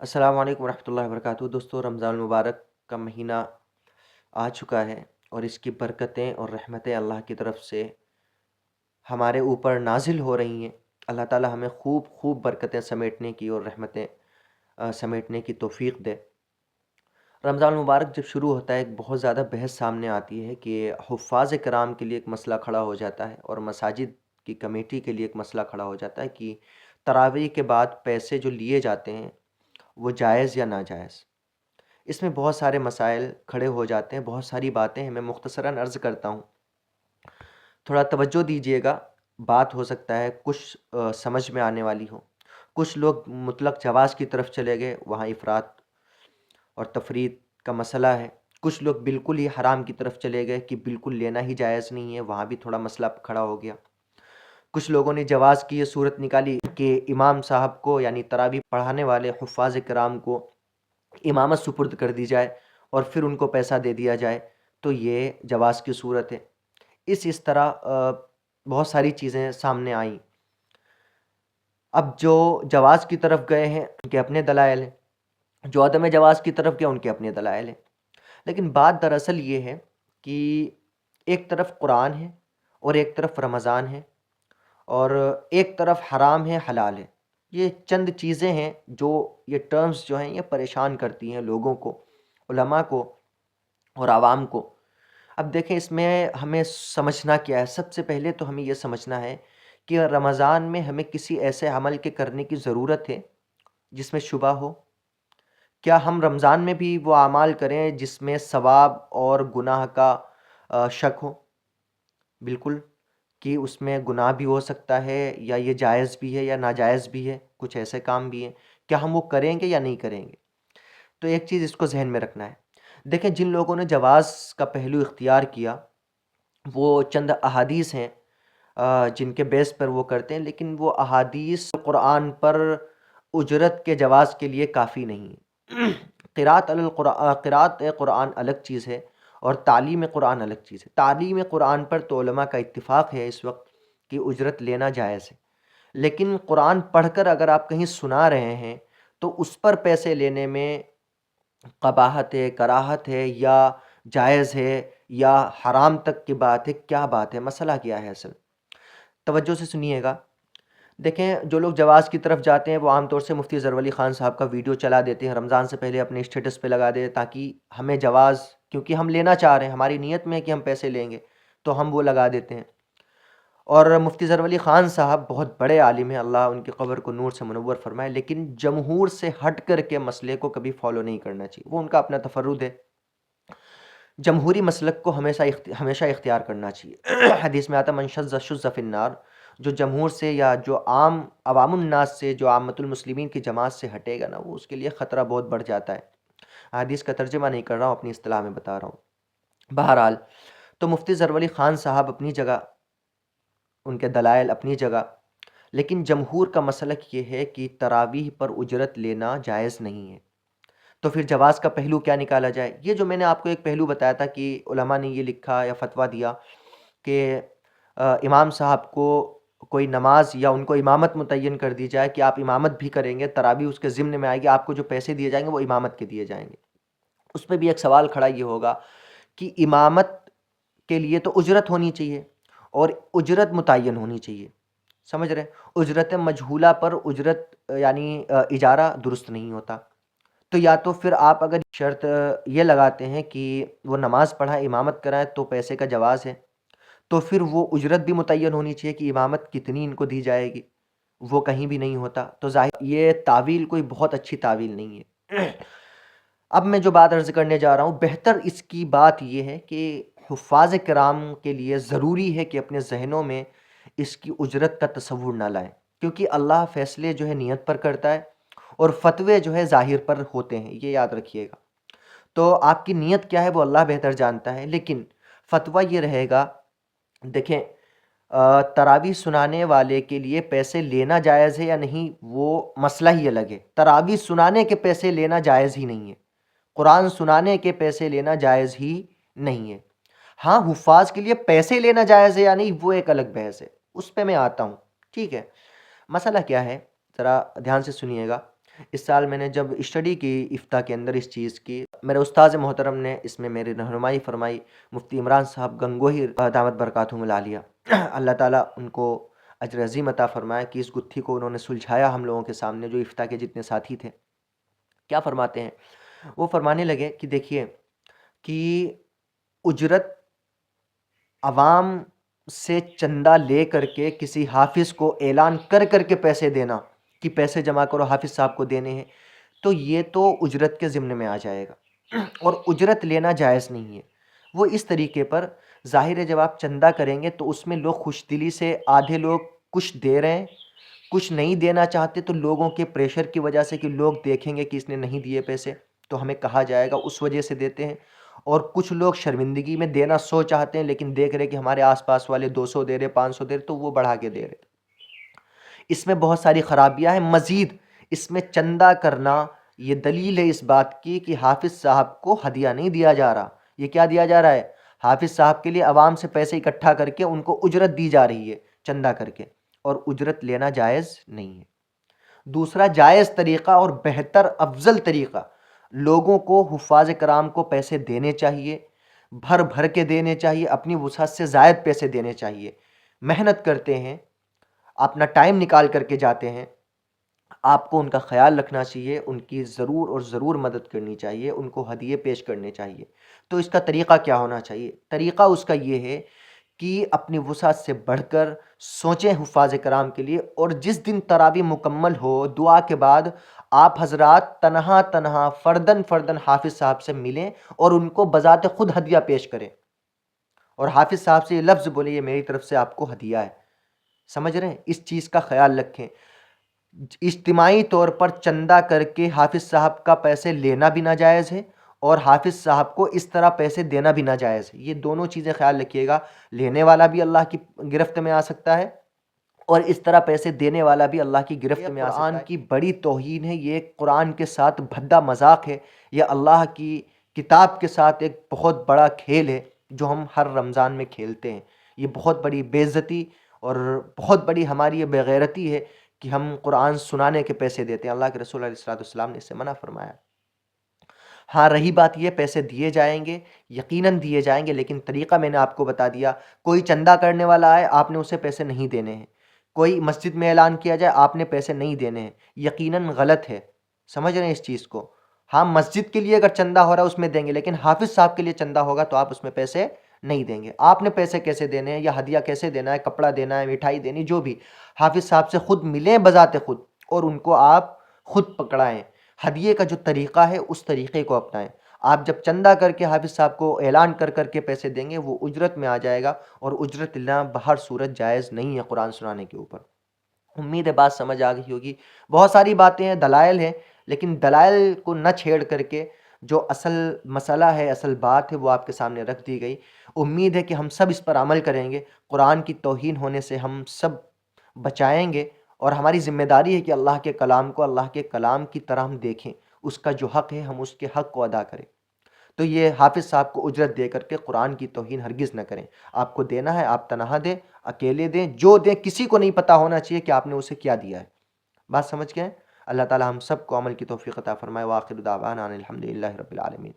السلام علیکم ورحمۃ اللہ وبرکاتہ۔ دوستو، رمضان المبارک کا مہینہ آ چکا ہے اور اس کی برکتیں اور رحمتیں اللہ کی طرف سے ہمارے اوپر نازل ہو رہی ہیں۔ اللہ تعالی ہمیں خوب خوب برکتیں سمیٹنے کی اور رحمتیں سمیٹنے کی توفیق دے۔ رمضان المبارک جب شروع ہوتا ہے، ایک بہت زیادہ بحث سامنے آتی ہے کہ حفاظ کرام کے لیے ایک مسئلہ کھڑا ہو جاتا ہے اور مساجد کی کمیٹی کے لیے ایک مسئلہ کھڑا ہو جاتا ہے کہ تراویح کے بعد پیسے جو لیے جاتے ہیں وہ جائز یا ناجائز۔ اس میں بہت سارے مسائل کھڑے ہو جاتے ہیں، بہت ساری باتیں ہیں۔ میں مختصراً عرض کرتا ہوں، تھوڑا توجہ دیجیے گا۔ بات ہو سکتا ہے کچھ سمجھ میں آنے والی ہو۔ کچھ لوگ مطلق جواز کی طرف چلے گئے، وہاں افراط اور تفریط کا مسئلہ ہے۔ کچھ لوگ بالکل ہی حرام کی طرف چلے گئے کہ بالکل لینا ہی جائز نہیں ہے، وہاں بھی تھوڑا مسئلہ کھڑا ہو گیا۔ کچھ لوگوں نے جواز کی یہ صورت نکالی کہ امام صاحب کو، یعنی تراویح پڑھانے والے حفاظ کرام کو امامت سپرد کر دی جائے اور پھر ان کو پیسہ دے دیا جائے، تو یہ جواز کی صورت ہے۔ اس طرح بہت ساری چیزیں سامنے آئیں۔ اب جو جواز کی طرف گئے ہیں ان کے اپنے دلائل ہیں، جو عدم جواز کی طرف گئے ان کے اپنے دلائل ہیں، لیکن بات دراصل یہ ہے کہ ایک طرف قرآن ہے اور ایک طرف رمضان ہے، اور ایک طرف حرام ہے حلال ہے۔ یہ چند چیزیں ہیں جو یہ ٹرمز جو ہیں یہ پریشان کرتی ہیں لوگوں کو، علماء کو اور عوام کو۔ اب دیکھیں، اس میں ہمیں سمجھنا کیا ہے۔ سب سے پہلے تو ہمیں یہ سمجھنا ہے کہ رمضان میں ہمیں کسی ایسے عمل کے کرنے کی ضرورت ہے جس میں شبہ ہو۔ کیا ہم رمضان میں بھی وہ اعمال کریں جس میں ثواب اور گناہ کا شک ہو؟ بالکل، کہ اس میں گناہ بھی ہو سکتا ہے، یا یہ جائز بھی ہے یا ناجائز بھی ہے، کچھ ایسے کام بھی ہیں، کیا ہم وہ کریں گے یا نہیں کریں گے؟ تو ایک چیز اس کو ذہن میں رکھنا ہے۔ دیکھیں، جن لوگوں نے جواز کا پہلو اختیار کیا وہ چند احادیث ہیں جن کے بیس پر وہ کرتے ہیں، لیکن وہ احادیث قرآن پر اجرت کے جواز کے لیے کافی نہیں ہیں۔ قرأت قرآن الگ چیز ہے اور تعلیم قرآن الگ چیز ہے۔ تعلیم قرآن پر تو علماء کا اتفاق ہے اس وقت کہ اجرت لینا جائز ہے، لیکن قرآن پڑھ کر اگر آپ کہیں سنا رہے ہیں تو اس پر پیسے لینے میں قباحت ہے، کراہت ہے، یا جائز ہے، یا حرام تک کی بات ہے؟ کیا بات ہے؟ مسئلہ کیا ہے اصل؟ توجہ سے سنیے گا۔ دیکھیں، جو لوگ جواز کی طرف جاتے ہیں وہ عام طور سے مفتی ظفر علی خان صاحب کا ویڈیو چلا دیتے ہیں، رمضان سے پہلے اپنے اسٹیٹس پہ لگا دیتے تاکہ ہمیں جواز، کیونکہ ہم لینا چاہ رہے ہیں، ہماری نیت میں ہے کہ ہم پیسے لیں گے، تو ہم وہ لگا دیتے ہیں۔ اور مفتی ظفر علی خان صاحب بہت بڑے عالم ہیں، اللہ ان کی قبر کو نور سے منور فرمائے، لیکن جمہور سے ہٹ کر کے مسئلے کو کبھی فالو نہیں کرنا چاہیے، وہ ان کا اپنا تفرد ہے۔ جمہوری مسلک کو ہمیشہ اختیار کرنا چاہیے۔ حدیث میں آتا من شذ شذ فی النار، جو جمہور سے یا جو عوام الناس سے، جو عامۃ المسلمین کی جماعت سے ہٹے گا نا، وہ اس کے لیے خطرہ بہت بڑھ جاتا ہے۔ حدیث کا ترجمہ نہیں کر رہا ہوں، اپنی اصطلاح میں بتا رہا ہوں۔ بہرحال، تو مفتی ظفر علی خان صاحب اپنی جگہ، ان کے دلائل اپنی جگہ، لیکن جمہور کا مسلک یہ ہے کہ تراویح پر اجرت لینا جائز نہیں ہے۔ تو پھر جواز کا پہلو کیا نکالا جائے؟ یہ جو میں نے آپ کو ایک پہلو بتایا تھا کہ علماء نے یہ لکھا یا فتویٰ دیا کہ امام صاحب کو کوئی نماز یا ان کو امامت متعین کر دی جائے کہ آپ امامت بھی کریں گے، تراویح اس کے ضمن میں آئے گی، آپ کو جو پیسے دیے جائیں گے وہ امامت کے دیے جائیں گے۔ اس پہ بھی ایک سوال کھڑا یہ ہوگا کہ امامت کے لیے تو اجرت ہونی چاہیے اور اجرت متعین ہونی چاہیے، سمجھ رہے ہیں؟ اجرت مجہولہ پر اجرت یعنی اجارہ درست نہیں ہوتا۔ تو یا تو پھر آپ اگر شرط یہ لگاتے ہیں کہ وہ نماز پڑھائیں، امامت کرائیں تو پیسے کا جواز ہے، تو پھر وہ اجرت بھی متعین ہونی چاہیے کہ امامت کتنی ان کو دی جائے گی، وہ کہیں بھی نہیں ہوتا۔ تو ظاہر یہ تعویل کوئی بہت اچھی تعویل نہیں ہے۔ اب میں جو بات عرض کرنے جا رہا ہوں، بہتر اس کی بات یہ ہے کہ حفاظ کرام کے لیے ضروری ہے کہ اپنے ذہنوں میں اس کی اجرت کا تصور نہ لائیں، کیونکہ اللہ فیصلے جو ہے نیت پر کرتا ہے اور فتوے جو ہے ظاہر پر ہوتے ہیں، یہ یاد رکھیے گا۔ تو آپ کی نیت کیا ہے وہ اللہ بہتر جانتا ہے، لیکن فتویٰ یہ رہے گا۔ دیکھیں، تراویح سنانے والے کے لیے پیسے لینا جائز ہے یا نہیں، وہ مسئلہ ہی الگ ہے۔ تراویح سنانے کے پیسے لینا جائز ہی نہیں ہے، قرآن سنانے کے پیسے لینا جائز ہی نہیں ہے۔ ہاں، حفاظ کے لیے پیسے لینا جائز ہے یا نہیں، وہ ایک الگ بحث ہے، اس پہ میں آتا ہوں، ٹھیک ہے؟ مسئلہ کیا ہے ذرا دھیان سے سنیے گا۔ اس سال میں نے جب اسٹڈی کی افتاء کے اندر اس چیز کی، میرے استاذ محترم نے اس میں میری رہنمائی فرمائی، مفتی عمران صاحب گنگوہی دامت برکاتہم العالیہ، اللہ تعالیٰ ان کو اجر عظیم عطا فرمائے کہ اس گتھی کو انہوں نے سلجھایا ہم لوگوں کے سامنے، جو افتاء کے جتنے ساتھی تھے۔ کیا فرماتے ہیں وہ؟ فرمانے لگے کہ دیکھیے کہ اجرت عوام سے چندہ لے کر کے کسی حافظ کو اعلان کر کر کے پیسے دینا کہ پیسے جمع کرو حافظ صاحب کو دینے ہیں، تو یہ تو اجرت کے ضمن میں آ جائے گا، اور اجرت لینا جائز نہیں ہے۔ وہ اس طریقے پر ظاہر ہے جب آپ چندہ کریں گے تو اس میں لوگ خوش دلی سے، آدھے لوگ کچھ دے رہے ہیں، کچھ نہیں دینا چاہتے، تو لوگوں کے پریشر کی وجہ سے کہ لوگ دیکھیں گے کہ اس نے نہیں دیے پیسے تو ہمیں کہا جائے گا، اس وجہ سے دیتے ہیں۔ اور کچھ لوگ شرمندگی میں دینا چاہتے ہیں لیکن دیکھ رہے کہ ہمارے آس پاس والے 200 دے رہے، 500 دے رہے، تو وہ بڑھا کے دے رہے۔ اس میں بہت ساری خرابیاں ہیں۔ مزید اس میں چندہ کرنا یہ دلیل ہے اس بات کی کہ حافظ صاحب کو ہدیہ نہیں دیا جا رہا۔ یہ کیا دیا جا رہا ہے؟ حافظ صاحب کے لیے عوام سے پیسے اکٹھا کر کے ان کو اجرت دی جا رہی ہے چندہ کر کے، اور اجرت لینا جائز نہیں ہے۔ دوسرا جائز طریقہ اور بہتر افضل طریقہ، لوگوں کو، حفاظ کرام کو پیسے دینے چاہیے، بھر بھر کے دینے چاہیے، اپنی وسعت سے زائد پیسے دینے چاہیے۔ محنت کرتے ہیں، اپنا ٹائم نکال کر کے جاتے ہیں، آپ کو ان کا خیال رکھنا چاہیے، ان کی ضرور اور ضرور مدد کرنی چاہیے، ان کو ہدیے پیش کرنے چاہیے۔ تو اس کا طریقہ کیا ہونا چاہیے؟ طریقہ اس کا یہ ہے کہ اپنی وسعت سے بڑھ کر سوچیں حفاظ کرام کے لیے، اور جس دن تراویح مکمل ہو دعا کے بعد آپ حضرات تنہا فردن حافظ صاحب سے ملیں اور ان کو بذات خود ہدیہ پیش کریں، اور حافظ صاحب سے یہ لفظ بولیں یہ میری طرف سے آپ کو ہدیہ ہے۔ سمجھ رہے ہیں؟ اس چیز کا خیال رکھیں۔ اجتماعی طور پر چندہ کر کے حافظ صاحب کا پیسے لینا بھی ناجائز ہے، اور حافظ صاحب کو اس طرح پیسے دینا بھی ناجائز ہے۔ یہ دونوں چیزیں خیال رکھیے گا، لینے والا بھی اللہ کی گرفت میں آ سکتا ہے، اور اس طرح پیسے دینے والا بھی اللہ کی گرفت میں آ سکتا ہے۔ قرآن کی بڑی توہین ہے، یہ قرآن کے ساتھ بھدا مذاق ہے، یہ اللہ کی کتاب کے ساتھ ایک بہت بڑا کھیل ہے جو ہم ہر رمضان میں کھیلتے ہیں۔ یہ بہت بڑی بے عزتی اور بہت بڑی ہماری یہ بے غیرتی ہے کہ ہم قرآن سنانے کے پیسے دیتے ہیں۔ اللہ کے رسول علیہ الصلوۃ والسلام نے اس سے منع فرمایا۔ ہاں رہی بات یہ، پیسے دیے جائیں گے، یقیناً دیے جائیں گے، لیکن طریقہ میں نے آپ کو بتا دیا۔ کوئی چندہ کرنے والا آئے، آپ نے اسے پیسے نہیں دینے ہیں۔ کوئی مسجد میں اعلان کیا جائے، آپ نے پیسے نہیں دینے ہیں، یقیناً غلط ہے۔ سمجھ رہے ہیں اس چیز کو؟ ہاں مسجد کے لیے اگر چندہ ہو رہا ہے اس میں دیں گے، لیکن حافظ صاحب کے لیے چندہ ہوگا تو آپ اس میں پیسے نہیں دیں گے۔ آپ نے پیسے کیسے دینے ہیں، یا ہدیہ کیسے دینا ہے، کپڑا دینا ہے، مٹھائی دینی، جو بھی، حافظ صاحب سے خود ملیں بذات خود، اور ان کو آپ خود پکڑائیں۔ ہدیے کا جو طریقہ ہے اس طریقے کو اپنائیں۔ آپ جب چندہ کر کے حافظ صاحب کو اعلان کر کر کے پیسے دیں گے، وہ اجرت میں آ جائے گا، اور اجرت لینا بہر صورت جائز نہیں ہے قرآن سنانے کے اوپر۔ امید ہے بات سمجھ آ گئی ہوگی۔ بہت ساری باتیں ہیں، دلائل ہیں، لیکن دلائل کو نہ چھیڑ کر کے جو اصل مسئلہ ہے، اصل بات ہے، وہ آپ کے سامنے رکھ دی گئی۔ امید ہے کہ ہم سب اس پر عمل کریں گے، قرآن کی توہین ہونے سے ہم سب بچائیں گے، اور ہماری ذمہ داری ہے کہ اللہ کے کلام کو اللہ کے کلام کی طرح ہم دیکھیں، اس کا جو حق ہے ہم اس کے حق کو ادا کریں۔ تو یہ حافظ صاحب کو اجرت دے کر کے قرآن کی توہین ہرگز نہ کریں۔ آپ کو دینا ہے، آپ تنہا دیں، اکیلے دیں، جو دیں کسی کو نہیں پتہ ہونا چاہیے کہ آپ نے اسے کیا دیا ہے۔ بات سمجھ گئے؟ اللہ تعالی ہم سب کو عمل کی توفیق عطا فرمائے۔ وآخر دعوانا ان الحمد للہ رب العالمین۔